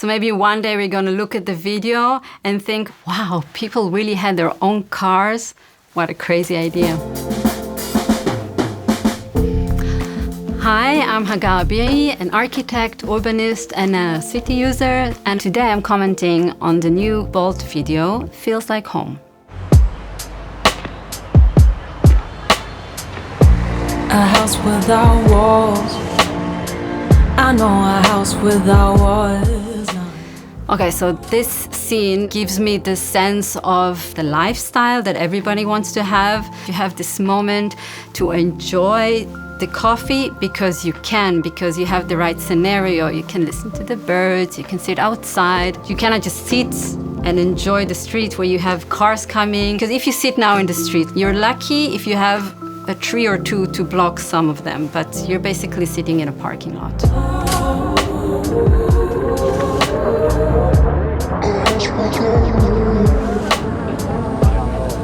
So maybe one day we're going to look at the video and think, wow, people really had their own cars. What a crazy idea. Hi, I'm Hagar Biri, an architect, urbanist, and a city user. And today I'm commenting on the new Bolt video, Feels Like Home. A house without walls. I know a house without walls. Okay, so this scene gives me the sense of the lifestyle that everybody wants to have. You have this moment to enjoy the coffee because you can, because you have the right scenario. You can listen to the birds, you can sit outside. You cannot just sit and enjoy the street where you have cars coming. Because if you sit now in the street, you're lucky if you have a tree or two to block some of them, but you're basically sitting in a parking lot.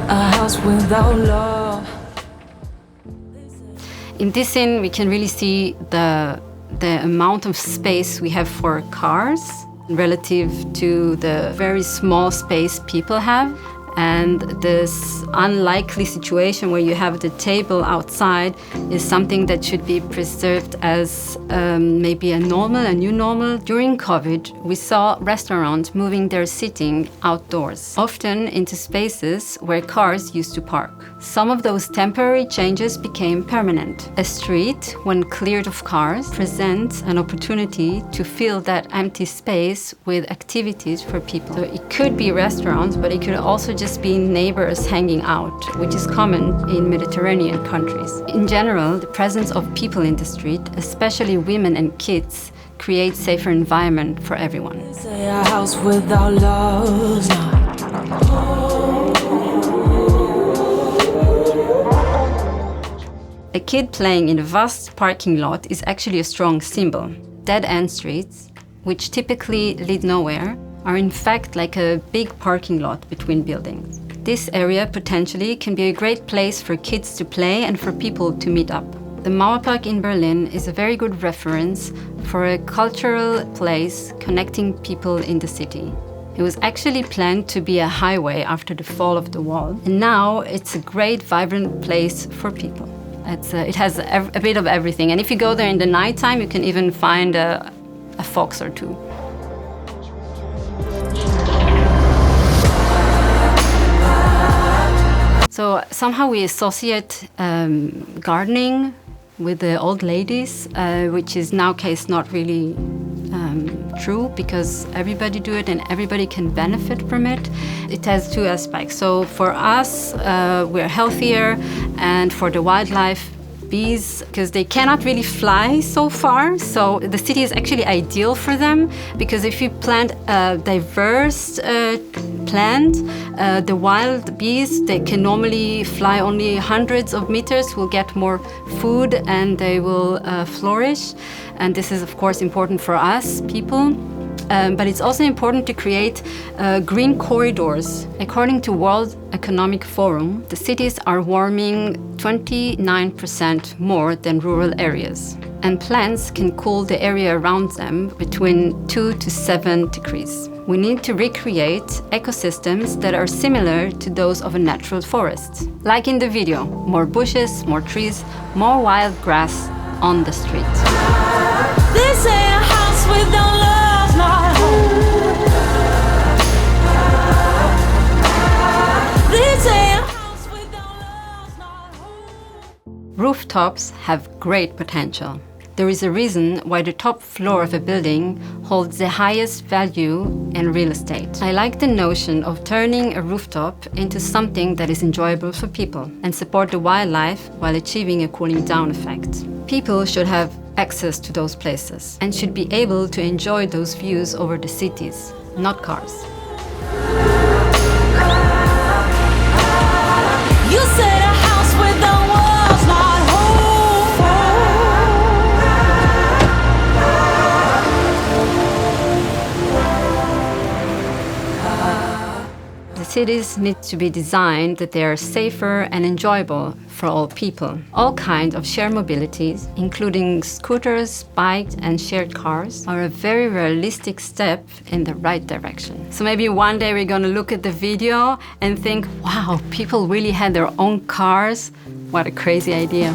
A house without love. In this scene, we can really see the amount of space we have for cars relative to the very small space people have. And this unlikely situation where you have the table outside is something that should be preserved as maybe a new normal. During COVID, we saw restaurants moving their seating outdoors, often into spaces where cars used to park. Some of those temporary changes became permanent. A street, when cleared of cars, presents an opportunity to fill that empty space with activities for people. So it could be restaurants, but it could also just be neighbors hanging out, which is common in Mediterranean countries. In general, the presence of people in the street, especially women and kids, creates a safer environment for everyone. Say a house without love. A kid playing in a vast parking lot is actually a strong symbol. Dead-end streets, which typically lead nowhere, are in fact like a big parking lot between buildings. This area potentially can be a great place for kids to play and for people to meet up. The Mauerpark in Berlin is a very good reference for a cultural place connecting people in the city. It was actually planned to be a highway after the fall of the wall, and now it's a great, vibrant place for people. It has a bit of everything, and if you go there in the nighttime, you can even find a fox or two. So somehow we associate gardening with the old ladies, which is nowadays not really true, because everybody do it and everybody can benefit from it. It has two aspects. So for us, we're healthier, and for the wildlife, bees, because they cannot really fly so far. So the city is actually ideal for them, because if you plant a diverse plant, the wild bees, they can normally fly only hundreds of meters, will get more food, and they will flourish. And this is, of course, important for us people. But it's also important to create green corridors. According to World Economic Forum, the cities are warming 29% more than rural areas. And plants can cool the area around them between 2 to 7 degrees. We need to recreate ecosystems that are similar to those of a natural forest. Like in the video, more bushes, more trees, more wild grass on the street. This ain't a house without love, not home. This ain't a house without love, not home. Rooftops have great potential. There is a reason why the top floor of a building holds the highest value in real estate. I like the notion of turning a rooftop into something that is enjoyable for people and support the wildlife while achieving a cooling down effect. People should have access to those places and should be able to enjoy those views over the cities, not cars. You said a house without walls, not The cities need to be designed that they are safer and enjoyable for all people. All kinds of shared mobilities, including scooters, bikes, and shared cars, are a very realistic step in the right direction. So maybe one day we're gonna look at the video and think, wow, people really had their own cars? What a crazy idea.